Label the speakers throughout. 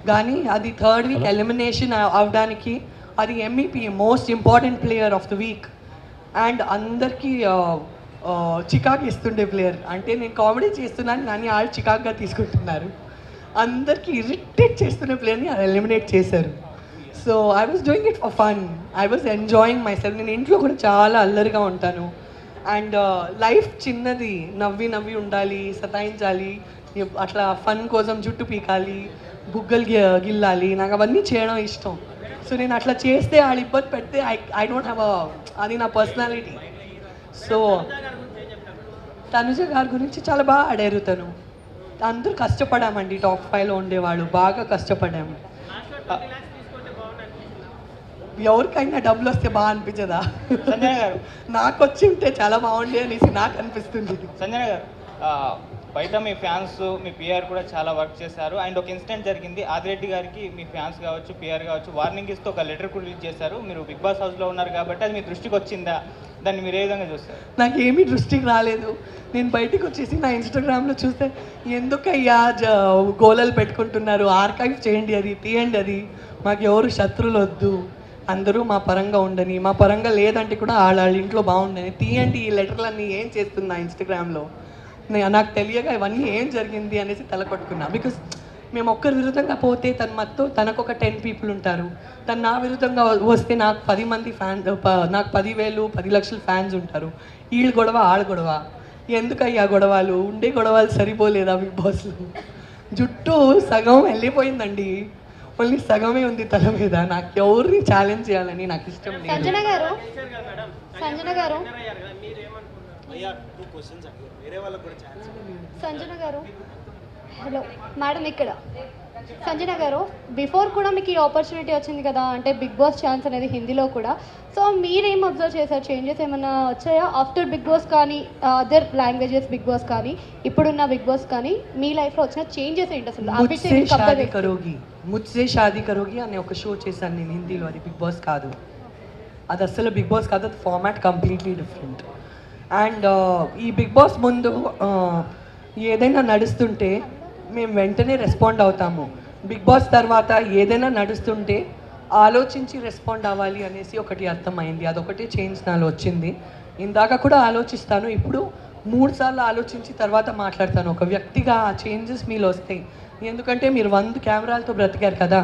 Speaker 1: కానీ అది third week elimination అవడానికి అది MEP most important player of the week. And అందరికీ చికాకు ఇస్తుండే ప్లేయర్. అంటే నేను కామెడీ చేస్తున్నాను కానీ వాళ్ళు చికాకుగా తీసుకుంటున్నారు. అందరికీ ఇరిటేట్ చేస్తున్న ప్లేయర్ని ఎలిమినేట్ చేశారు. So I was doing it for fun, I was enjoying my self. నేను ఇంట్లో కూడా చాలా అల్లరిగా ఉంటాను. అండ్ లైఫ్ చిన్నది, నవ్వి నవ్వి ఉండాలి, సతాయించాలి, అట్లా ఫన్ కోసం జుట్టు పీకాలి, బుగ్గలు గిల్లాలి, నాకు అవన్నీ చేయడం ఇష్టం. సో నేను అట్లా చేస్తే వాళ్ళు ఇబ్బంది పెడితే ఐ డోంట్ హ్యావ్ అది నా పర్సనాలిటీ. సో తనుజ గారి గురించి చాలా బాగా ఆడారు. తను అందరూ కష్టపడామండి, టాప్ 5లో ఉండేవాళ్ళు బాగా కష్టపడాము. ఎవరికైనా డబ్బులు వస్తే బాగా అనిపించదా?
Speaker 2: సంజన గారు
Speaker 1: నాకు వచ్చి ఉంటే చాలా బాగుండే అనేసి నాకు అనిపిస్తుంది.
Speaker 2: సంజన గారు బయట మీ ఫ్యాన్స్ మీ పిఆర్ కూడా చాలా వర్క్ చేశారు. అండ్ ఒక ఇన్సిడెంట్ జరిగింది, ఆదిరెడ్డి గారికి మీ ఫ్యాన్స్ కావచ్చు పిఆర్ కావచ్చు వార్నింగ్ ఇస్తూ ఒక లెటర్ కూడా రిలీజ్ చేశారు. మీరు బిగ్ బాస్ హౌస్లో ఉన్నారు కాబట్టి అది మీ దృష్టికి వచ్చిందా? దాన్ని మీరు ఏ విధంగా చూస్తారు?
Speaker 1: నాకు ఏమీ దృష్టికి రాలేదు. నేను బయటకు వచ్చేసి నా ఇన్స్టాగ్రామ్లో చూస్తే ఎందుకయ్యా గోలలు పెట్టుకుంటున్నారు, ఆర్కైవ్ చేయండి, అది తీయండి, అది మాకు ఎవరు శత్రువులు వద్దు, అందరూ మా పరంగా ఉండని, మా పరంగా లేదంటే కూడా వాళ్ళ ఇంట్లో బాగుండని, తీయండి ఈ లెటర్లన్నీ ఏం చేస్తున్నా ఇన్స్టాగ్రామ్లో. నాకు తెలియక ఇవన్నీ ఏం జరిగింది అనేసి తలకొట్టుకున్నా. బికాస్ మేము ఒక్కరి విరుద్ధంగా పోతే తనకు ఒక 10 పీపుల్ ఉంటారు. తను నా విరుద్ధంగా వస్తే నాకు 10 మంది ఫ్యాన్స్, నాకు 10,000 10 లక్షల ఫ్యాన్స్ ఉంటారు. వీళ్ళు గొడవ వాళ్ళ గొడవ ఎందుకయ్యా గొడవలు? ఉండే గొడవలు సరిపోలేదా బిగ్ బాస్లో? జుట్టు సగం వెళ్ళిపోయిందండి, ఓన్లీ సగమే ఉంది తల మీద. నాకు ఎవరిని ఛాలెంజ్ చేయాలని నాకు ఇష్టం లేదు.
Speaker 3: సంజన గారు హలో మేడం, ఇక్కడ సంజన గారు బిఫోర్ కూడా మీకు ఈ ఆపర్చునిటీ వచ్చింది కదా, అంటే బిగ్ బాస్ ఛాన్స్ అనేది హిందీలో కూడా. సో మీరేం అబ్జర్వ్ చేశారు? చేంజెస్ ఏమైనా వచ్చాయా ఆఫ్టర్ బిగ్ బాస్ కానీ, అదర్ లాంగ్వేజెస్ బిగ్ బాస్ కానీ, ఇప్పుడున్న బిగ్ బాస్ కానీ మీ లైఫ్లో వచ్చిన చేంజెస్ ఏంటి అసలు?
Speaker 1: ముజ్సే షాదీ కరోగి అనే ఒక షో చేశాను నేను హిందీలో. అది బిగ్ బాస్ కాదు, అది అస్సలు బిగ్ బాస్ కాదు, అది ఫార్మాట్ కంప్లీట్లీ డిఫరెంట్. అండ్ ఈ బిగ్ బాస్ ముందు ఏదైనా నడుస్తుంటే మేము వెంటనే రెస్పాండ్ అవుతాము. బిగ్ బాస్ తర్వాత ఏదైనా నడుస్తుంటే ఆలోచించి రెస్పాండ్ అవ్వాలి అనేసి ఒకటి అర్థమైంది. అదొకటి చేంజ్ నాలో వచ్చింది. ఇందాక కూడా ఆలోచిస్తాను, ఇప్పుడు 3 సార్లు ఆలోచించి తర్వాత మాట్లాడతాను. ఒక వ్యక్తిగా ఆ చేంజెస్ మీలో వస్తాయి. ఎందుకంటే మీరు 100 కెమెరాలతో బ్రతికారు కదా.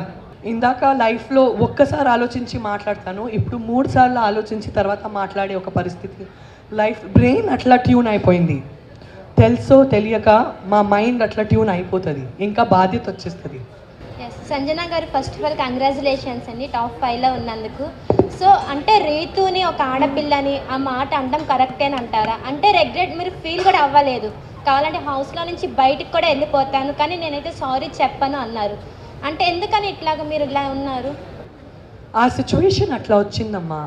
Speaker 1: ఇందాక లైఫ్లో ఒక్కసారి ఆలోచించి మాట్లాడతాను, ఇప్పుడు 3 సార్లు ఆలోచించి తర్వాత మాట్లాడే ఒక పరిస్థితి. లైఫ్ బ్రెయిన్ అట్లా ట్యూన్ అయిపోయింది. తెలుసో తెలియక మా మైండ్ అట్లా ట్యూన్ అయిపోతుంది, ఇంకా బాధ్యత వచ్చేస్తుంది.
Speaker 4: సంజన గారు ఫస్ట్ ఆఫ్ ఆల్ కంగ్రాచులేషన్స్ అండి టాప్ 5లో ఉన్నందుకు. సో అంటే రీతుని ఒక ఆడపిల్లని ఆ మాట అనడం కరెక్టే అంటారా? అంటే రెగ్రెట్ మీరు ఫీల్ కూడా అవ్వలేదు, కావాలంటే హౌస్లో నుంచి బయటకు కూడా వెళ్ళిపోతాను కానీ నేనైతే సారీ చెప్పను అన్నారు. అంటే ఎందుకని ఇట్లాగ మీరు ఇలా ఉన్నారు?
Speaker 1: ఆ సిచ్యువేషన్ అట్లా వచ్చిందమ్మా.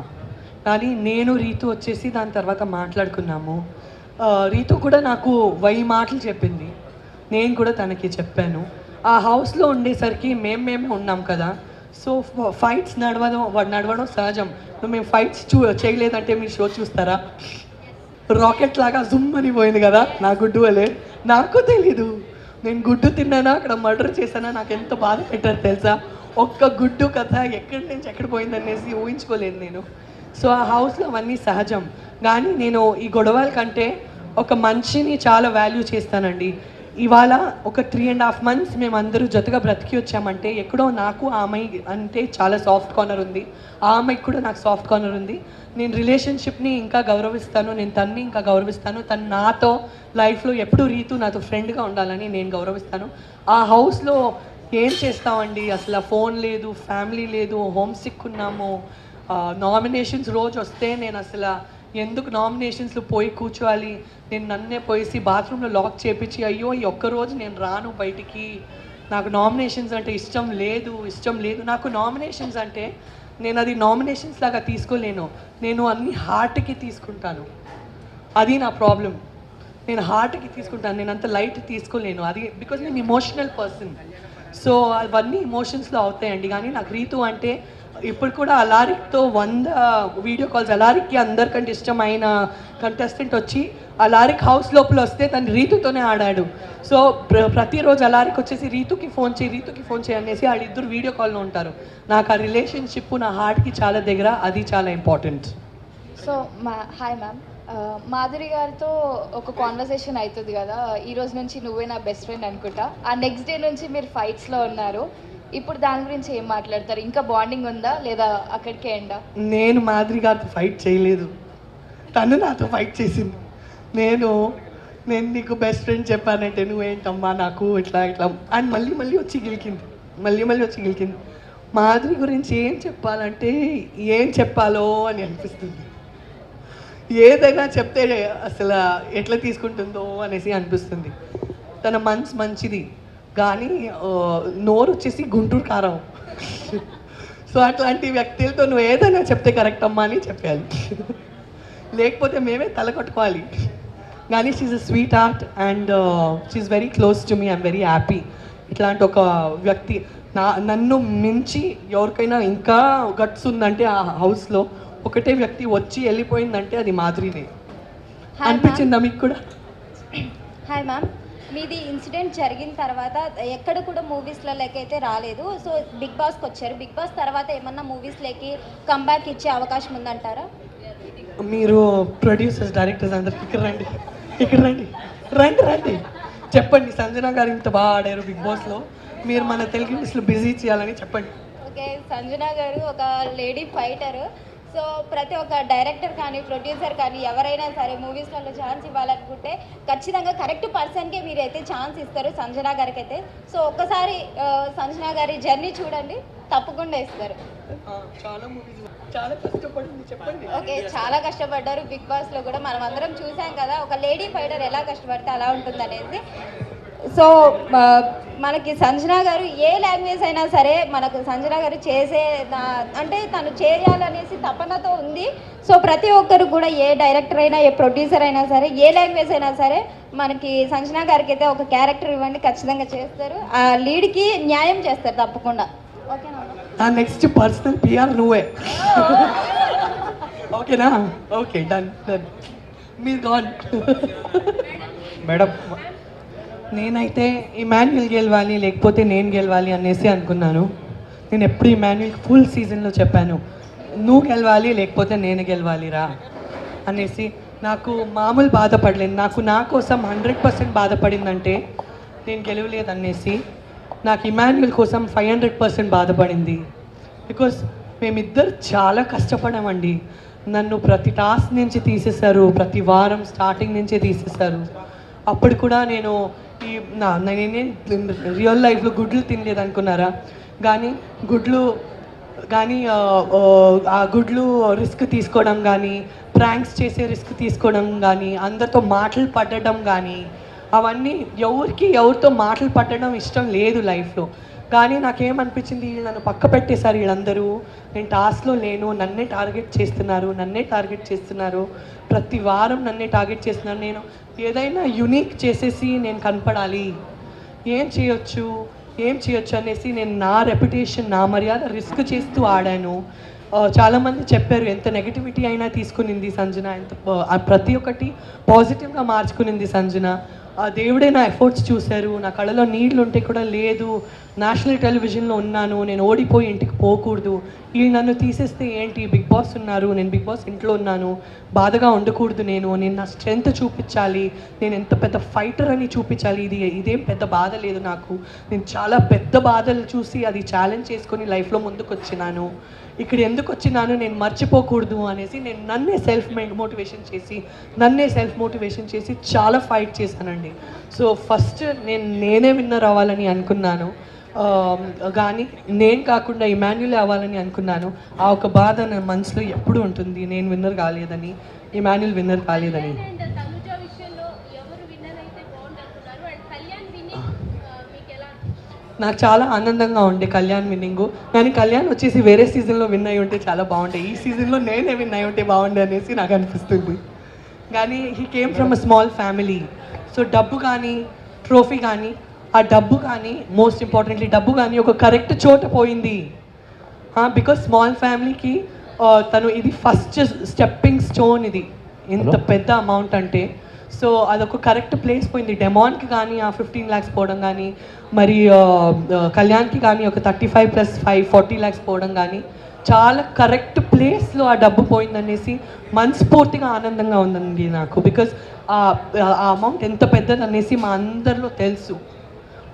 Speaker 1: కానీ నేను రీతు వచ్చేసి దాని తర్వాత మాట్లాడుకున్నాము. రీతు కూడా నాకు 1000 మాటలు చెప్పింది, నేను కూడా తనకి చెప్పాను. ఆ హౌస్లో ఉండేసరికి మేమే ఉన్నాం కదా. సో ఫైట్స్ నడవడం సహజం. మేము ఫైట్స్ చేయలేదంటే మీరు షో చూస్తారా? రాకెట్ లాగా జుమ్ అని పోయింది కదా నా గుడ్డు వలే. నాకు తెలీదు నేను గుడ్డు తిన్నానా, అక్కడ మర్డర్ చేశానా, నాకు ఎంత బాధ పెట్టారు తెలుసా? ఒక్క గుడ్డు కథ ఎక్కడి నుంచి ఎక్కడ పోయిందనేసి ఊహించుకోలేదు నేను. సో ఆ హౌస్లో అవన్నీ సహజం. కానీ నేను ఈ గొడవల కంటే ఒక మనిషిని చాలా వాల్యూ చేస్తానండి. ఇవాళ ఒక 3.5 months మేము అందరూ జతగా బ్రతికి వచ్చామంటే ఎక్కడో నాకు ఆ అమ్మాయి అంటే చాలా సాఫ్ట్ కార్నర్ ఉంది, ఆ అమ్మాయికి కూడా నాకు సాఫ్ట్ కార్నర్ ఉంది. నేను రిలేషన్షిప్ని ఇంకా గౌరవిస్తాను, నేను తన్ని ఇంకా గౌరవిస్తాను. తను నాతో లైఫ్లో ఎప్పుడూ రీతు నాతో ఫ్రెండ్గా ఉండాలని నేను గౌరవిస్తాను. ఆ హౌస్లో ఏం చేస్తామండి, అసలు ఫోన్ లేదు, ఫ్యామిలీ లేదు, హోమ్ సిక్ ఉన్నాము. నామినేషన్స్ రోజు వస్తే నేను అసలు ఎందుకు నామినేషన్స్లో పోయి కూర్చోవాలి, నేను నన్నే పోయేసి బాత్రూంలో లాక్ చేపించి అయ్యో ఈ ఒక్కరోజు నేను రాను బయటికి, నాకు నామినేషన్స్ అంటే ఇష్టం లేదు. నాకు నామినేషన్స్ అంటే నేను అది నామినేషన్స్ లాగా తీసుకోలేను, నేను అన్ని హార్ట్కి తీసుకుంటాను. అది నా ప్రాబ్లం, నేను హార్ట్కి తీసుకుంటాను, నేను అంత లైట్ తీసుకోలేను. అది బికాజ్ నేను ఇమోషనల్ పర్సన్. సో అవన్నీ ఇమోషన్స్లో అవుతాయండి. కానీ నాకు రీతు అంటే ఇప్పుడు కూడా అలారిక్తో 100 వీడియో కాల్స్. అలారిక్కి అందరికంటే ఇష్టమైన కంటెస్టెంట్ వచ్చి అలారిక్ హౌస్ లోపల వస్తే తను రీతుతోనే ఆడాడు. సో ప్రతిరోజు అలారిక్ వచ్చేసి రీతుకి ఫోన్ చేయి అనేసి వాళ్ళిద్దరు వీడియో కాల్లో ఉంటారు. నాకు ఆ రిలేషన్షిప్ నా హార్ట్కి చాలా దగ్గర, అది చాలా important.
Speaker 5: So hi ma'am, Madhuri గారితో ఒక కాన్వర్సేషన్ అవుతుంది కదా, ఈ రోజు నుంచి నువ్వే నా బెస్ట్ ఫ్రెండ్ అనుకుంటా. ఆ నెక్స్ట్ డే నుంచి మీరు ఫైట్స్లో ఉన్నారు. ఇప్పుడు దాని గురించి ఏం మాట్లాడతారు? ఇంకా బాండింగ్ ఉందా లేదా అక్కడికే ఎండా?
Speaker 1: నేను మాధురి గారితో ఫైట్ చేయలేదు, తను నాతో ఫైట్ చేసింది. నేను నీకు బెస్ట్ ఫ్రెండ్ చెప్పానంటే నువ్వేంటమ్మా నాకు ఇట్లా అని మళ్ళీ వచ్చి గెలికింది. మాధురి గురించి ఏం చెప్పాలంటే ఏం చెప్పాలో అని అనిపిస్తుంది. ఏదైనా చెప్తే అసలు ఎట్లా తీసుకుంటుందో అనేసి అనిపిస్తుంది. తన మనసు మంచిది కానీ నోరు వచ్చేసి గుంటూరు కారం. సో అట్లాంటి వ్యక్తులతో నువ్వు ఏదైనా చెప్తే కరెక్ట్ అమ్మా అని చెప్పాలి, లేకపోతే మేమే తల కొట్టుకోవాలి. కానీ she's a sweet heart and she's very close to me. I'm very happy. ఇట్లాంటి ఒక వ్యక్తి నన్ను మించి ఎవరికైనా ఇంకా గట్స్ ఉందంటే ఆ హౌస్లో ఒకటే వ్యక్తి వచ్చి వెళ్ళిపోయిందంటే అది మాధురినే. అనిపించిందా మీకు కూడా?
Speaker 4: హాయ్ మ్యామ్, మీది ఇన్సిడెంట్ జరిగిన తర్వాత ఎక్కడ కూడా మూవీస్లో అయితే రాలేదు. సో బిగ్ బాస్కి వచ్చారు. బిగ్ బాస్ తర్వాత ఏమన్నా మూవీస్లోకి కంబ్యాక్ ఇచ్చే అవకాశం ఉందంటారా?
Speaker 1: మీరు ప్రొడ్యూసర్స్, డైరెక్టర్స్ అందరికి ఇక్కడ రండి చెప్పండి. సంజన గారు ఇంత బాగా ఆడారు బిగ్ బాస్లో, మీరు మన తెలుగు ఇండస్ట్రీలో బిజీ చేయాలని చెప్పండి.
Speaker 4: ఓకే, సంజన గారు ఒక లేడీ ఫైటర్. సో ప్రతి ఒక్క డైరెక్టర్ కానీ ప్రొడ్యూసర్ కానీ ఎవరైనా సరే మూవీస్లలో ఛాన్స్ ఇవ్వాలనుకుంటే ఖచ్చితంగా కరెక్ట్ పర్సన్కే మీరైతే ఛాన్స్ ఇస్తారు, సంజన గారికి అయితే. సో ఒక్కసారి సంజన గారి జర్నీ చూడండి, తప్పకుండా ఇస్తారు.
Speaker 1: చాలా మూవీస్ చాలా కష్టపడింది చెప్పండి.
Speaker 4: ఓకే, చాలా కష్టపడ్డారు. బిగ్ బాస్లో కూడా మనం అందరం చూసాం కదా, ఒక లేడీ ఫైటర్ ఎలా కష్టపడితే అలా ఉంటుంది అనేది. సో మనకి సంజన గారు ఏ లాంగ్వేజ్ అయినా సరే మనకు సంజన గారు అంటే తను చేయాలనేసి తపనతో ఉంది. సో ప్రతి ఒక్కరు కూడా ఏ డైరెక్టర్ అయినా ఏ ప్రొడ్యూసర్ అయినా సరే ఏ లాంగ్వేజ్ అయినా సరే మనకి సంజన గారికి అయితే ఒక క్యారెక్టర్ ఇవ్వండి, ఖచ్చితంగా చేస్తారు. ఆ లీడ్కి న్యాయం చేస్తారు తప్పకుండా. ఓకేనా?
Speaker 1: నెక్స్ట్ పర్సనల్ పిఆర్ నువ్వే. ఓకేనా? Okay, done. మీరు గాన్.
Speaker 2: మేడం,
Speaker 1: నేనైతే ఇమాన్యుల్ గెలవాలి లేకపోతే నేను గెలవాలి అనేసి అనుకున్నాను. నేను ఎప్పుడు ఇమాన్యుల్ ఫుల్ సీజన్లో చెప్పాను, నువ్వు గెలవాలి లేకపోతే నేను గెలవాలిరా అనేసి. నాకు మామూలు బాధపడలేదు. నా కోసం 100% బాధపడిందంటే నేను గెలవలేదు అనేసి. నాకు ఇమాన్యుల్ కోసం 500% బాధపడింది. బికాస్ మేమిద్దరు చాలా కష్టపడామండి. నన్ను ప్రతి టాస్క్ నుంచి తీసేశారు, ప్రతి వారం స్టార్టింగ్ నుంచే తీసేశారు. అప్పుడు కూడా నేను నేనే రియల్ లైఫ్లో గుడ్లు తినలేదు అనుకున్నారా, కానీ ఆ గుడ్లు రిస్క్ తీసుకోవడం కానీ, ప్రాంక్స్ చేసే రిస్క్ తీసుకోవడం కానీ, అందరితో మాటలు పడడం కానీ, అవన్నీ ఎవరితో మాటలు పట్టడం ఇష్టం లేదు లైఫ్లో. కానీ నాకేమనిపించింది, వీళ్ళు నన్ను పక్క పెట్టేశారు వీళ్ళందరూ. నేను టాస్క్లో లేను, నన్నే టార్గెట్ చేస్తున్నారు, ప్రతి వారం నన్నే టార్గెట్ చేస్తున్నారు. నేను ఏదైనా యునిక్ చేసేసి నేను కనపడాలి, ఏం చేయొచ్చు అనేసి నేను నా రెప్యుటేషన్, నా మర్యాద రిస్క్ చేస్తూ ఆడాను. చాలామంది చెప్పారు ఎంత నెగిటివిటీ అయినా తీసుకునింది సంజన, ప్రతి ఒక్కటి పాజిటివ్గా మార్చుకునింది సంజన. ఆ దేవుడే నా ఎఫర్ట్స్ చూశారు. నా కళ్ళలో నీళ్ళు ఉంటే కూడా లేదు, నేషనల్ టెలివిజన్లో ఉన్నాను, నేను ఓడిపోయి ఇంటికి పోకూడదు, వీళ్ళు నన్ను తీసేస్తే ఏంటి, బిగ్ బాస్ ఉన్నారు, నేను బిగ్ బాస్ ఇంట్లో ఉన్నాను, బాధగా ఉండకూడదు, నేను నా స్ట్రెంగ్త్ చూపించాలి, నేను ఎంత పెద్ద ఫైటర్ అని చూపించాలి. ఇదేం పెద్ద బాధ లేదు నాకు, నేను చాలా పెద్ద బాధలు చూసి అది ఛాలెంజ్ చేసుకొని లైఫ్లో ముందుకు వచ్చినాను. ఇక్కడ ఎందుకు వచ్చినాను, నేను మర్చిపోకూడదు అనేసి నేను నన్నే సెల్ఫ్ మోటివేషన్ చేసి చాలా ఫైట్ చేశానండి. సో ఫస్ట్ నేనే విన్నర్ అవ్వాలని అనుకున్నాను, కానీ నేను కాకుండా ఇమాన్యుల్ అవ్వాలని అనుకున్నాను. ఆ ఒక బాధ నా మనసులో ఎప్పుడు ఉంటుంది, నేను విన్నర్ కాలేదని, ఇమాన్యుల్ విన్నర్ కాలేదని. నాకు చాలా ఆనందంగా ఉండే కళ్యాణ్ విన్నింగు, కానీ కళ్యాణ్ వచ్చేసి వేరే సీజన్లో విన్ అయి ఉంటే చాలా బాగుండే, ఈ సీజన్లో నేనే విన్ అయి ఉంటే బాగుండే అనేసి నాకు అనిపిస్తుంది. కానీ he came from a small family. So డబ్బు కానీ ట్రోఫీ కానీ, ఆ డబ్బు కానీ, మోస్ట్ ఇంపార్టెంట్లీ డబ్బు కానీ ఒక కరెక్ట్ చోట పోయింది. బికాస్ స్మాల్ ఫ్యామిలీకి తను ఇది ఫస్ట్ స్టెప్పింగ్ స్టోన్, ఇది ఇంత పెద్ద అమౌంట్ అంటే. సో అదొక కరెక్ట్ ప్లేస్ పోయింది. డెమాన్కి కానీ ఆ 15 lakhs పోవడం కానీ, మరి కళ్యాణ్కి కానీ ఒక 35+5 40 lakhs పోవడం కానీ చాలా కరెక్ట్ ప్లేస్లో ఆ డబ్బు పోయిందనేసి మనస్ఫూర్తిగా ఆనందంగా ఉందండి నాకు. బికాజ్ ఆ అమౌంట్ ఎంత పెద్దది అనేసి మా అందరిలో తెలుసు.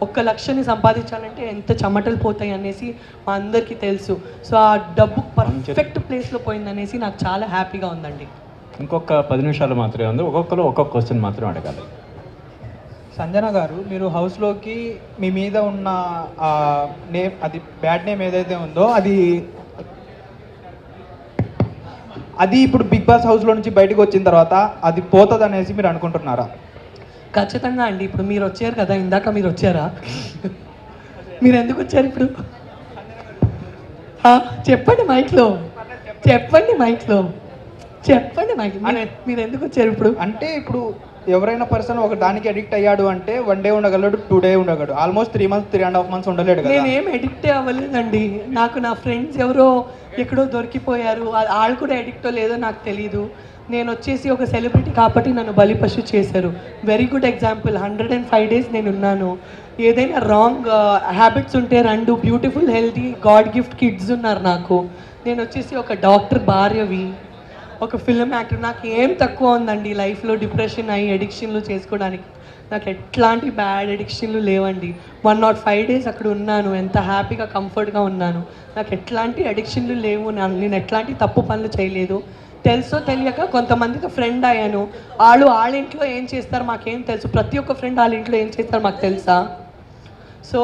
Speaker 1: 1 లక్షని సంపాదించాలంటే ఎంత చెమటలు పోతాయి అనేసి మా అందరికీ తెలుసు. సో ఆ డబ్బు పర్ఫెక్ట్ ప్లేస్లో పోయిందనేసి నాకు చాలా హ్యాపీగా ఉందండి.
Speaker 6: ఇంకొక 10 నిమిషాలు మాత్రమే ఉంది. ఒక్కొక్కరు ఒక్కొక్క క్వశ్చన్ మాత్రం అడగాలి.
Speaker 7: సంజన గారు, మీరు హౌస్లోకి మీ మీద ఉన్న నేమ్, అది బ్యాడ్ నేమ్ ఏదైతే ఉందో అది ఇప్పుడు బిగ్ బాస్ హౌస్లో నుంచి బయటకు వచ్చిన తర్వాత అది పోతుంది అనేసి మీరు అనుకుంటున్నారా?
Speaker 1: ఖచ్చితంగా అండి. ఇప్పుడు మీరు వచ్చారు కదా, ఇందాక మీరు వచ్చారా? మీరు ఎందుకు వచ్చారు ఇప్పుడు? చెప్పండి మైక్లో, చెప్పండి మైక్లో, చెప్పండి మైక్. మీరు ఎందుకు వచ్చారు ఇప్పుడు?
Speaker 7: అంటే ఇప్పుడు ఎవరైనా పర్సన్ ఒక దానికి అడిక్ట్ అయ్యాడు అంటే 1 day ఉండగలడు, 2 days ఉండగలడు, almost 3 months 3.5 months ఉండలేడు కదా.
Speaker 1: నేనేం ఎడిక్టే అవ్వలేదండి. నాకు నా ఫ్రెండ్స్ ఎవరో ఎక్కడో దొరికిపోయారు, వాళ్ళు కూడా ఎడిక్టో లేదో నాకు తెలీదు. నేను వచ్చేసి ఒక సెలబ్రిటీ కాబట్టి నన్ను బలిపశు చేశారు. Very good example. 105 days నేను ఉన్నాను. ఏదైనా రాంగ్ హ్యాబిట్స్ ఉంటే 2 beautiful healthy God gift kids ఉన్నారు నాకు. నేను వచ్చేసి ఒక డాక్టర్ భార్యవి, ఒక ఫిల్మ్ యాక్టర్. నాకు ఏం తక్కువ ఉందండి లైఫ్లో డిప్రెషన్ అయ్యి ఎడిక్షన్లు చేసుకోవడానికి. నాకు ఎట్లాంటి బ్యాడ్ ఎడిక్షన్లు లేవండి. 105 days అక్కడ ఉన్నాను, ఎంత హ్యాపీగా కంఫర్ట్గా ఉన్నాను. నాకు ఎట్లాంటి అడిక్షన్లు లేవు. నేను ఎట్లాంటి తప్పు పనులు చేయలేదు. తెలుసో తెలియక కొంతమందితో ఫ్రెండ్ అయ్యాను. వాళ్ళ ఇంట్లో ఏం చేస్తారు మాకేం తెలుసు. ప్రతి ఒక్క ఫ్రెండ్ వాళ్ళ ఇంట్లో ఏం చేస్తారు మాకు తెలుసా? సో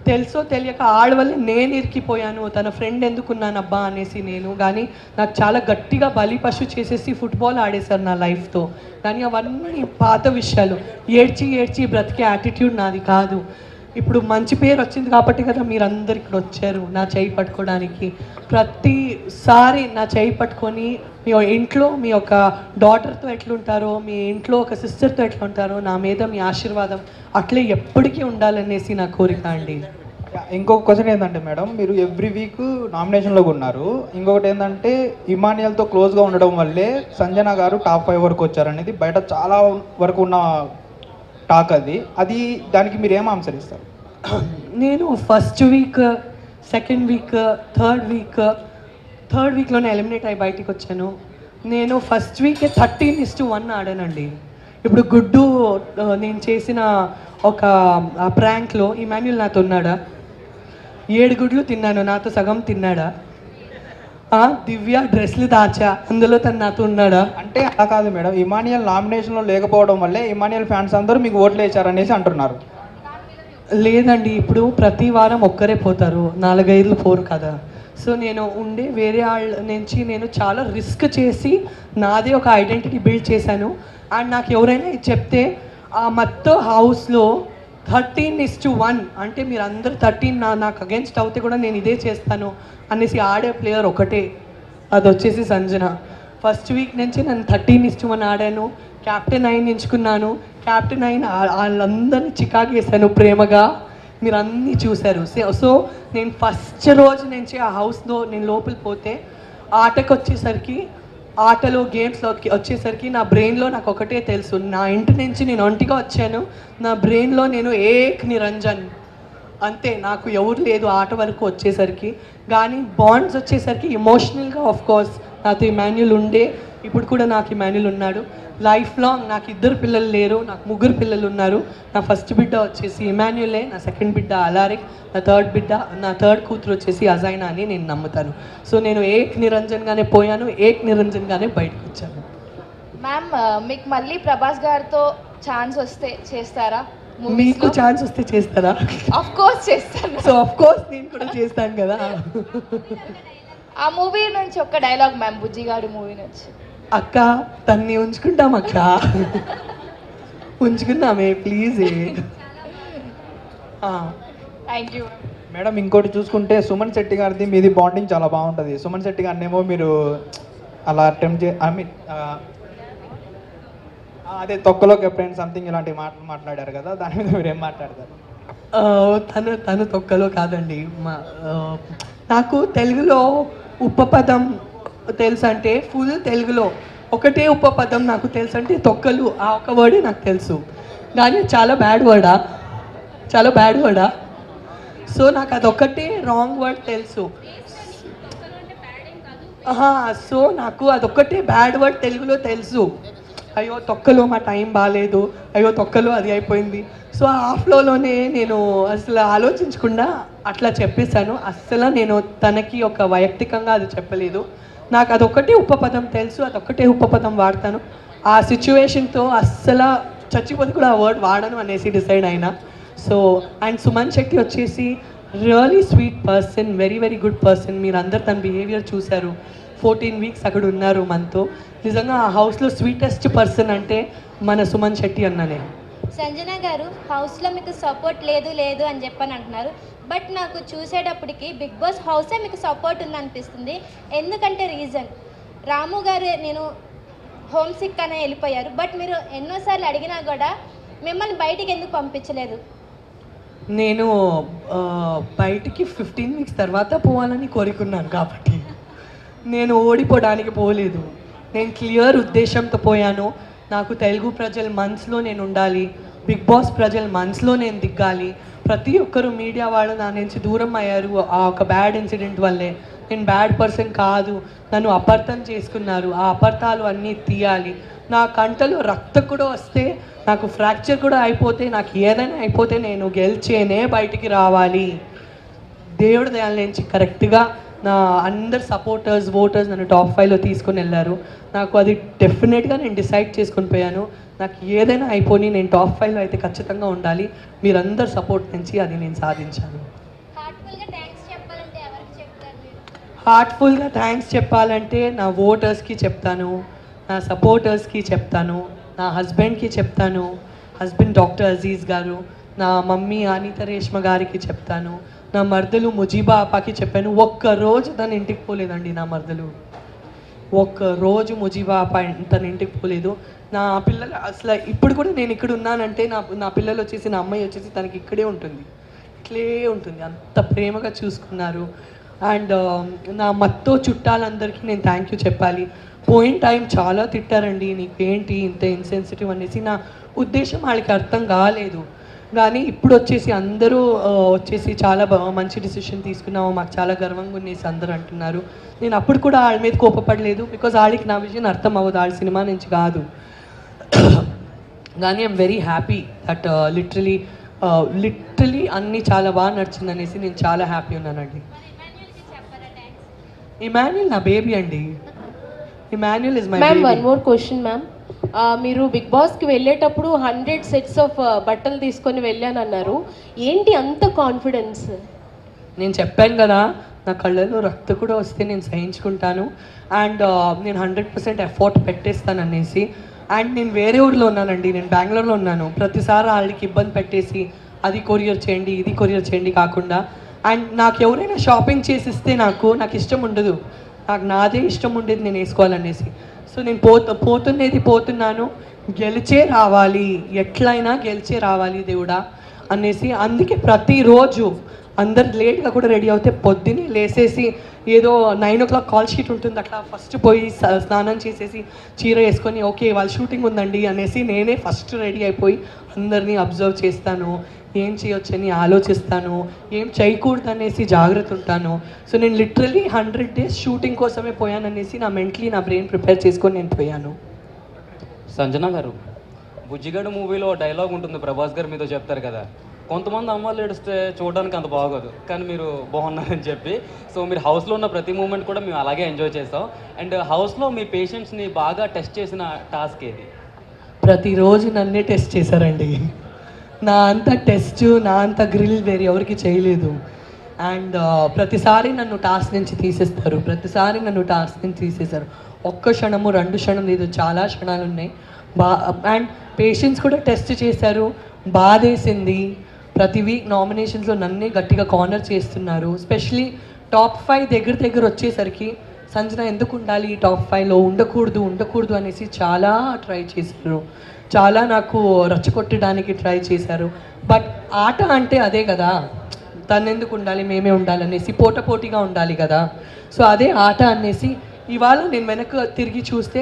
Speaker 1: తెలుసో తెలియక వల్ల నేను ఇరికిపోయాను. తన ఫ్రెండ్ ఎందుకున్నానబ్బా అనేసి నేను. కానీ నాకు చాలా గట్టిగా బలిపశు చేసేసి ఫుట్బాల్ ఆడేశారు నా లైఫ్తో. కానీ అవన్నీ పాత విషయాలు. ఏడ్చి ఏడ్చి బ్రతికే యాటిట్యూడ్ నాది కాదు. ఇప్పుడు మంచి పేరు వచ్చింది కాబట్టి కదా మీరందరు ఇక్కడ వచ్చారు నా చేయి పట్టుకోవడానికి. ప్రతిసారి నా చేయి పట్టుకొని మీ ఇంట్లో మీ యొక్క డాటర్తో ఎట్లుంటారో, మీ ఇంట్లో ఒక సిస్టర్తో ఎట్లుంటారో, నా మీద మీ ఆశీర్వాదం అట్లే ఎప్పటికీ ఉండాలనేసి నా కోరిక అండి.
Speaker 7: ఇంకొక క్వశ్చన్ ఏంటంటే మేడం, మీరు ఎవ్రీ వీక్ నామినేషన్లో ఉన్నారు. ఇంకొకటి ఏంటంటే ఇమానియల్తో క్లోజ్గా ఉండడం వల్లే సంజన గారు టాప్ 5 వరకు వచ్చారనేది బయట చాలా వరకు ఉన్న టాక్. అది దానికి మీరు ఏం ఆన్సర్ ఇస్తారు?
Speaker 1: నేను first week, second week, third వీక్లోనే ఎలిమినేట్ అయ్యి బయటికి వచ్చాను. నేను ఫస్ట్ వీకే 13:1 ఆడానండి. ఇప్పుడు గుడ్డు నేను చేసిన ఒక ప్రాంక్లో ఇమాన్యుల్ నాతో ఉన్నాడా? 7 గుడ్లు తిన్నాను, నాతో సగం తిన్నాడా? దివ్య డ్రెస్లు దాచా, అందులో తను నాతో ఉన్నాడా?
Speaker 7: అంటే అలా కాదు మేడం, ఇమానియల్ నామినేషన్లో లేకపోవడం వల్లే ఇమానియల్ ఫ్యాన్స్ అందరూ మీకు ఓట్లు వేశారనేసి అంటున్నారు.
Speaker 1: లేదండి, ఇప్పుడు ప్రతి వారం ఒక్కరే పోతారు, 4-5 పోరు కదా. సో నేను ఉండే వేరే వాళ్ళ నుంచి నేను చాలా రిస్క్ చేసి నాదే ఒక ఐడెంటిటీ బిల్డ్ చేశాను. అండ్ నాకు ఎవరైనా ఇది చెప్తే మొత్తం హౌస్లో 13:1 అంటే మీరు అందరూ 13 నాకు అగెన్స్ట్ అవుతే కూడా నేను ఇదే చేస్తాను అనేసి ఆడే ప్లేయర్ ఒకటే, అది వచ్చేసి సంజన. ఫస్ట్ వీక్ నుంచి నేను 13:1 ఆడాను. క్యాప్టెన్ అయిన ఎంచుకున్నాను. క్యాప్టెన్ అయిన వాళ్ళందరినీ చికాకు వేసాను ప్రేమగా. మీరు అన్నీ చూశారు. సో నేను ఫస్ట్ రోజు నుంచి ఆ హౌస్లో నేను లోపలికి పోతే ఆటకు వచ్చేసరికి, ఆటలో గేమ్స్లోకి వచ్చేసరికి నా బ్రెయిన్లో నాకు ఒకటే తెలుసు. నా ఇంటి నుంచి నేను ఒంటిగా వచ్చాను, నా బ్రెయిన్లో నేను ఏక్ నిరంజన్ అంతే, నాకు ఎవరు లేదు ఆట వరకు వచ్చేసరికి. కానీ బాండ్స్ వచ్చేసరికి ఎమోషనల్గా ఆఫ్కోర్స్ నాతో ఇమాన్యుల్ ఉండే, ఇప్పుడు కూడా నాకు ఇమాన్యుల్ ఉన్నాడు. లైఫ్ లాంగ్ నాకు 2 పిల్లలు లేరు, నాకు 3 పిల్లలు ఉన్నారు. నా ఫస్ట్ బిడ్డ వచ్చేసి ఇమాన్యులే, నా సెకండ్ బిడ్డ అలారిక్, నా థర్డ్ కూతురు వచ్చేసి అజైనా అని నేను నమ్ముతాను. సో నేను ఏక్ నిరంజన్గానే పోయాను, ఏక్ నిరంజన్గానే బయటకు వచ్చాను.
Speaker 5: మ్యామ్, మీకు మళ్ళీ ప్రభాస్ గారితో ఛాన్స్ వస్తే చేస్తారా?
Speaker 1: మీకు ఛాన్స్ వస్తే చేస్తారా?
Speaker 5: ఆఫ్ కోర్స్ చేస్తాను.
Speaker 1: సో ఆఫ్ కోర్స్ నేను కూడా చేస్తాను కదా.
Speaker 5: ఆ మూవీ నుంచి ఒక డైలాగ్ మ్యామ్, బుజ్జిగాడు మూవీ నుంచి.
Speaker 1: అక్క తన్ని ఉంచుకుంటాం అక్క, ఉంచుకుందామే ప్లీజ్.
Speaker 5: Thank you
Speaker 7: madam. ఇంకోటి చూసుకుంటే సుమన్ శెట్టి గారిది మీది బాండింగ్ చాలా బాగుంటుంది. సుమన్ శెట్టి గారినేమో మీరు అలా అటెంప్ట్ అదే తొక్కలో కెప్టెన్ సంథింగ్ ఇలాంటి మాటలు మాట్లాడారు కదా, దాని మీద మీరు ఏం మాట్లాడతారు?
Speaker 1: తను తొక్కలో కాదండి. నాకు తెలుగులో ఉపపదం తెలుసు అంటే ఫుల్ తెలుగులో ఒకటే ఉపపదం నాకు తెలుసు అంటే తొక్కలు, ఆ ఒక వర్డే నాకు తెలుసు. కానీ చాలా బ్యాడ్ వర్డా. సో నాకు అదొక్కటే రాంగ్ వర్డ్ తెలుసు. సో నాకు అదొక్కటే బ్యాడ్ వర్డ్ తెలుగులో తెలుసు. అయ్యో తొక్కలో మా టైం బాగాలేదు, అయ్యో తొక్కలో అది అయిపోయింది. సో ఆ ఫ్లోలోనే నేను అసలు ఆలోచించకుండా అట్లా చెప్పేశాను. అస్సలు నేను తనకి ఒక వైయక్తికంగా అది చెప్పలేదు. నాకు అదొక్కటే ఉపపదం తెలుసు, అదొక్కటే ఉపపదం వాడతాను. ఆ సిచ్యువేషన్తో అస్సలు చచ్చిపోతే కూడా ఆ వర్డ్ వాడను అనేసి డిసైడ్ అయినా. సో అండ్ సుమన్ శెట్టి వచ్చేసి really sweet person, very very good person. మీరు అందరు తన బిహేవియర్ చూశారు. 14 వీక్స్ అక్కడ ఉన్నారు మనతో. నిజంగా ఆ హౌస్లో స్వీటెస్ట్ పర్సన్ అంటే మన సుమన్ శెట్టి అన్ననే.
Speaker 4: సంజన గారు, హౌస్లో మీకు సపోర్ట్ లేదు అని చెప్పని అంటున్నారు. బట్ నాకు చూసేటప్పటికి బిగ్ బాస్ హౌసే మీకు సపోర్ట్ ఉందనిపిస్తుంది. ఎందుకంటే రీజన్ రాము గారు నేను హోమ్ సిక్ అనే వెళ్ళిపోయారు. బట్ మీరు ఎన్నోసార్లు అడిగినా కూడా మిమ్మల్ని బయటికి ఎందుకు పంపించలేదు?
Speaker 1: నేను బయటికి 15 వీక్స్ తర్వాత పోవాలని కోరుకున్నాను కాబట్టి నేను ఓడిపోవడానికి పోలేదు. నేను క్లియర్ ఉద్దేశంతో పోయాను. నాకు తెలుగు ప్రజల మనసులో నేను ఉండాలి, బిగ్ బాస్ ప్రజల మనసులో నేను దిగాలి. ప్రతి ఒక్కరు మీడియా వాళ్ళు నా నుంచి దూరం అయ్యారు ఆ ఒక బ్యాడ్ ఇన్సిడెంట్ వల్లే. నేను బ్యాడ్ పర్సన్ కాదు, నన్ను అపార్థం చేసుకున్నారు. ఆ అపార్థాలు అన్నీ తీయాలి. నా కంటలో రక్తం కూడా వస్తే, నాకు ఫ్రాక్చర్ కూడా అయిపోతే, నాకు ఏదైనా అయిపోతే నేను గెలిచేనే బయటికి రావాలి. దేవుడి దయాల నుంచి కరెక్ట్గా నా అందరు సపోర్టర్స్, ఓటర్స్ నన్ను టాప్ 5లో తీసుకొని వెళ్ళారు. నాకు అది డెఫినెట్గా నేను డిసైడ్ చేసుకొని పోయాను. నాకు ఏదైనా అయిపోయి నేను టాప్ 5లో అయితే ఖచ్చితంగా ఉండాలి. మీరందరు సపోర్ట్ నుంచి అది నేను సాధించాను. హార్ట్ఫుల్గా థ్యాంక్స్ చెప్పాలంటే నా ఓటర్స్కి చెప్తాను, నా సపోర్టర్స్కి చెప్తాను, నా హస్బెండ్కి చెప్తాను, హస్బెండ్ డాక్టర్ అజీజ్ గారు, నా మమ్మీ అనిత రేష్మ గారికి చెప్తాను, నా మర్దలు ముజీబా అపాకి చెప్పాను. ఒక్కరోజు తన ఇంటికి పోలేదండి. నా మర్దలు ఒక్కరోజు ముజీబా అపా తన ఇంటికి పోలేదు. నా పిల్లలు అసలు ఇప్పుడు కూడా నేను ఇక్కడ ఉన్నానంటే నా పిల్లలు వచ్చేసి, నా అమ్మాయి వచ్చేసి తనకి ఇక్కడే ఉంటుంది, ఇట్లే ఉంటుంది. అంత ప్రేమగా చూసుకున్నారు. అండ్ నా మత్తో చుట్టాలందరికీ నేను థ్యాంక్ యూ చెప్పాలి. పోయిన టైం చాలా తిట్టారండి, నీకు ఏంటి ఇంత ఇన్సెన్సిటివ్ అనేసి. నా ఉద్దేశం వాళ్ళకి అర్థం కాలేదు. కానీ ఇప్పుడు వచ్చేసి అందరూ వచ్చేసి చాలా మంచి డిసిషన్ తీసుకున్నాము, మాకు చాలా గర్వంగా ఉండేసి అందరూ అంటున్నారు. నేను అప్పుడు కూడా వాళ్ళ మీద కోపపడలేదు, బికాజ్ వాళ్ళకి నా విజన్ అర్థం అవ్వదు, వాళ్ళ సినిమా నుంచి కాదు. కానీ I'm very happy that literally అన్నీ చాలా బాగా నడిచింది అనేసి నేను చాలా హ్యాపీ ఉన్నానండి. ఇమాన్యుల్ నా బేబీ అండి. Emmanuel is my baby.
Speaker 8: Ma'am, one more question ma'am. మీరు బిగ్ బాస్కి వెళ్ళేటప్పుడు 100 సెట్స్ ఆఫ్ బట్టలు తీసుకొని వెళ్ళానన్నారు. ఏంటి అంత కాన్ఫిడెన్స్?
Speaker 1: నేను చెప్పాను కదా, నా కళ్ళలో రక్తం కూడా వస్తే నేను సహించుకుంటాను. అండ్ నేను 100% ఎఫర్ట్ పెట్టేస్తాను అనేసి. అండ్ నేను వేరే ఊరిలో ఉన్నానండి, నేను బెంగళూరులో ఉన్నాను. ప్రతిసారి వాళ్ళకి ఇబ్బంది పెట్టేసి అది కొరియర్ చేయండి, ఇది కొరియర్ చేయండి కాకుండా, అండ్ నాకు ఎవరైనా షాపింగ్ చేసిస్తే నాకు ఇష్టం ఉండదు. నాకు నాదే ఇష్టం ఉండేది నేను వేసుకోవాలనేసి. సో నేను పోతున్నాను, గెలిచే రావాలి, ఎట్లయినా గెలిచే రావాలి దేవుడా అనేసి. అందుకే ప్రతిరోజు అందరు లేట్గా కూడా రెడీ అవుతే పొద్దున్నే లేసేసి ఏదో 9 o'clock కాల్ షీట్ ఉంటుంది, అట్లా ఫస్ట్ పోయి స్నానం చేసేసి చీర వేసుకొని ఓకే వాళ్ళ షూటింగ్ ఉందండి అనేసి నేనే ఫస్ట్ రెడీ అయిపోయి అందరినీ అబ్జర్వ్ చేస్తాను, ఏం చేయొచ్చని ఆలోచిస్తాను, ఏం చేయకూడదు అనేసి జాగ్రత్త ఉంటాను. సో నేను లిటరలీ 100 days షూటింగ్ కోసమే పోయాననేసి నా మెంటలీ నా బ్రెయిన్ ప్రిపేర్ చేసుకొని నేను పోయాను.
Speaker 9: సంజన గారు, బుజ్జిగడు మూవీలో డైలాగ్ ఉంటుంది, ప్రభాస్ గారు మీతో చెప్తారు కదా, కొంతమంది అమ్మాయిలు ఏడిస్తే చూడడానికి అంత బాగోదు, కానీ మీరు బాగున్నారని చెప్పి. సో మీరు హౌస్లో ఉన్న ప్రతి మూమెంట్ కూడా మేము అలాగే ఎంజాయ్ చేస్తాం. అండ్ హౌస్లో మీ పేషెంట్స్ని బాగా టెస్ట్ చేసిన టాస్క్ ఏది?
Speaker 1: ప్రతిరోజు నన్నే టెస్ట్ చేశారండి. నా అంత టెస్ట్, నా అంత గ్రిల్ వేరే ఎవరికి చేయలేదు. అండ్ ప్రతిసారి నన్ను టాస్క్ నుంచి తీసేశారు. ఒక్క క్షణము 2 క్షణం లేదు, చాలా క్షణాలు ఉన్నాయి. అండ్ పేషెంట్స్ కూడా టెస్ట్ చేశారు, బాధేసింది. ప్రతి వీక్ నామినేషన్స్లో నన్నే గట్టిగా కార్నర్ చేస్తున్నారు. స్పెషలీ టాప్ 5 దగ్గర వచ్చేసరికి సంజన ఎందుకు ఉండాలి ఈ టాప్ 5లో, ఉండకూడదు అనేసి చాలా ట్రై చేశారు. చాలా నాకు రచ్చగొట్టడానికి ట్రై చేశారు. బట్ ఆట అంటే అదే కదా, తను ఎందుకు ఉండాలి మేమే ఉండాలనేసి పోటాపోటీగా ఉండాలి కదా. సో అదే ఆట అనేసి ఇవాళ నేను వెనక్కి తిరిగి చూస్తే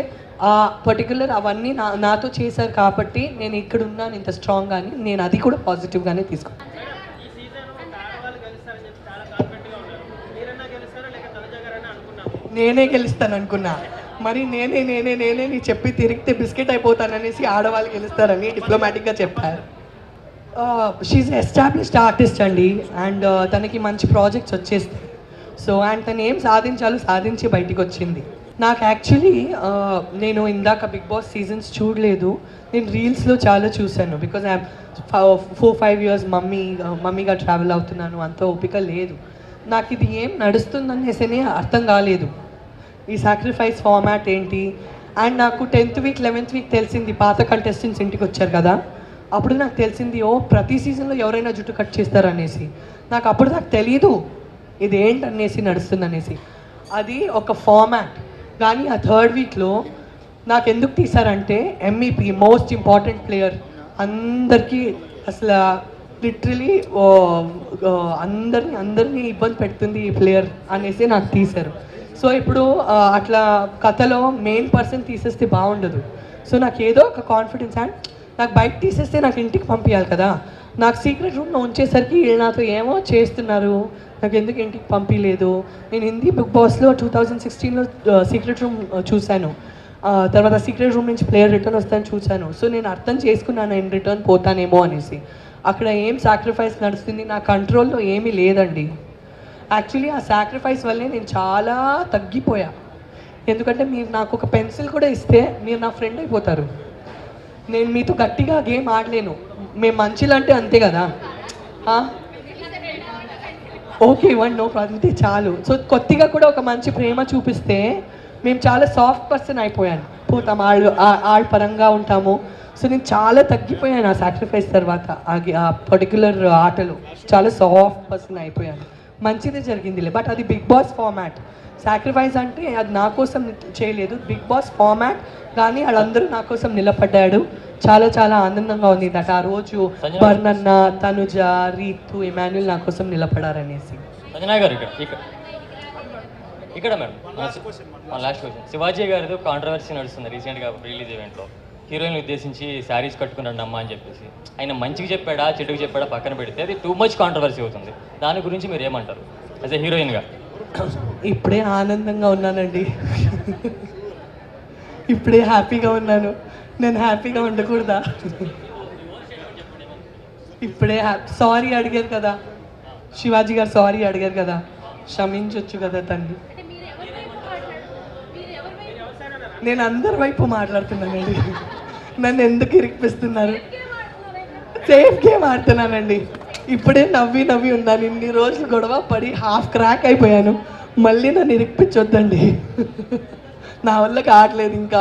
Speaker 1: ఆ పర్టికులర్ అవన్నీ నాతో చేశారు కాబట్టి నేను ఇక్కడ ఉన్నాను ఇంత స్ట్రాంగ్గా అని నేను అది కూడా పాజిటివ్గానే తీసుకున్నాను. నేనే గెలుస్తాను అనుకున్నా, మరి నేనే నీ చెప్పి తిరిగితే బిస్కెట్ అయిపోతాననేసి ఆడవాళ్ళు గెలుస్తారని డిప్లొమాటిక్గా చెప్పారు. షీఈ్ ఎస్టాబ్లిష్డ్ ఆర్టిస్ట్ అండి, అండ్ తనకి మంచి ప్రాజెక్ట్స్ వచ్చేస్తాయి. సో అండ్ తను ఏం సాధించాలో సాధించి బయటికి వచ్చింది. నాకు యాక్చువల్లీ నేను ఇందాక బిగ్ బాస్ సీజన్స్ చూడలేదు, నేను రీల్స్లో చాలా చూశాను. బికాజ్ ఐఎమ్ 4-5 years మమ్మీగా ట్రావెల్ అవుతున్నాను, అంత ఓపిక లేదు నాకు. ఇది ఏం నడుస్తుందనేసి అర్థం కాలేదు ఈ సాక్రిఫైస్ ఫార్మాట్ ఏంటి. అండ్ నాకు 10th week 11th week తెలిసింది, పాత కంటెస్టెంట్స్ ఇంటికి వచ్చారు కదా, అప్పుడు నాకు తెలిసింది ప్రతి సీజన్లో ఎవరైనా జుట్టు కట్ చేస్తారనేసి. నాకు అప్పుడు నాకు తెలీదు ఇది ఏంటనేసి నడుస్తుందనేసి. అది ఒక ఫార్మాట్. కానీ ఆ 3rd weekలో నాకు ఎందుకు తీశారంటే MEP మోస్ట్ ఇంపార్టెంట్ ప్లేయర్, అందరికీ అసలు లిటరలీ అందరినీ ఇబ్బంది పెడుతుంది ఈ ప్లేయర్ అనేసి నాకు తీశారు. సో ఇప్పుడు అట్లా కథలో మెయిన్ పర్సన్ తీసేస్తే బాగుండదు. సో నాకు ఏదో ఒక కాన్ఫిడెన్స్, అండ్ నాకు బయట తీసేస్తే నాకు ఇంటికి పంపించాలి కదా. నాకు సీక్రెట్ రూమ్లో ఉంచేసరికి వీళ్ళు నాతో ఏమో చేస్తున్నారు, నాకు ఎందుకు ఇంటికి పంపించలేదు. నేను హిందీ బిగ్ బాస్లో 2016లో సీక్రెట్ రూమ్ చూశాను, తర్వాత సీక్రెట్ రూమ్ నుంచి ప్లేయర్ రిటర్న్ వస్తాను చూశాను. సో నేను అర్థం చేసుకున్నాను నేను రిటర్న్ పోతానేమో అనేసి. అక్కడ ఏం సాక్రిఫైస్ నడుస్తుంది నా కంట్రోల్లో ఏమీ లేదండి. యాక్చువల్లీ ఆ సాక్రిఫైస్ వల్లే నేను చాలా తగ్గిపోయా. ఎందుకంటే మీరు నాకు ఒక పెన్సిల్ కూడా ఇస్తే మీరు నా ఫ్రెండ్ అయిపోతారు. నేను మీతో గట్టిగా గేమ్ ఆడలేను, మేము మంచిలు అంటే అంతే కదా. ఓకే ఇవ్వండి, నో ప్రాబ్లం, ఇది చాలు. సో కొద్దిగా కూడా ఒక మంచి ప్రేమ చూపిస్తే మేము చాలా సాఫ్ట్ పర్సన్ అయిపోయాను, పోతాం ఆళ్ళ పరంగా ఉంటాము. సో నేను చాలా తగ్గిపోయాను ఆ సాక్రిఫైస్ తర్వాత. ఆ పర్టికులర్ ఆటలో చాలా సాఫ్ట్ పర్సన్ అయిపోయాను. మంచిదే జరిగిందిలే. బట్ అది బిగ్ బాస్ ఫార్మాట్. సాక్రిఫైస్ అంటే అది నా కోసం చేయలేదు, బిగ్ బాస్ ఫార్మాట్. కానీ వాళ్ళందరూ నా కోసం నిలబడ్డాడు. చాలా చాలా ఆనందంగా ఉంది దట్ ఆ రోజు బర్నన్న, తనుజ, రీతు, ఇమాన్యుల్ నా కోసం నిలబడారనేసి.
Speaker 10: సంజనా గారు ఇక్కడ మేడం లాస్ట్ క్వశ్చన్. శివాజీ గారితో కాంట్రవర్సీ నడుస్తుంది రీసెంట్గా రిలీజ్ ఈవెంట్లో. హీరోయిన్ ఉద్దేశించి శారీస్ కట్టుకున్నాడు అమ్మ అని చెప్పేసి ఆయన మంచిగా చెప్పాడా చెడుకు చెప్పాడా పక్కన పెడితే అది టూ మచ్ కాంట్రవర్సీ అవుతుంది. దాని గురించి మీరు ఏమంటారు యాజ్ ఎ హీరోయిన్గా?
Speaker 1: ఇప్పుడే ఆనందంగా ఉన్నానండి, ఇప్పుడే హ్యాపీగా ఉన్నాను. నేను హ్యాపీగా ఉండకూడదా? ఇప్పుడే సారీ అడిగారు కదా శివాజీ గారు, సారీ అడిగారు కదా, క్షమించవచ్చు కదా తండ్రి. నేను అందరి వైపు మాట్లాడుతున్నానండి, నన్ను ఎందుకు ఇరికిపిస్తున్నారు? Safe game ఆడుతున్నానండి. ఇప్పుడే నవ్వి ఉన్నాను, ఇన్ని రోజులు గొడవ పడి హాఫ్ క్రాక్ అయిపోయాను, మళ్ళీ నన్ను ఇరికిపించొద్దండి. నా వల్ల కావట్లేదు ఇంకా.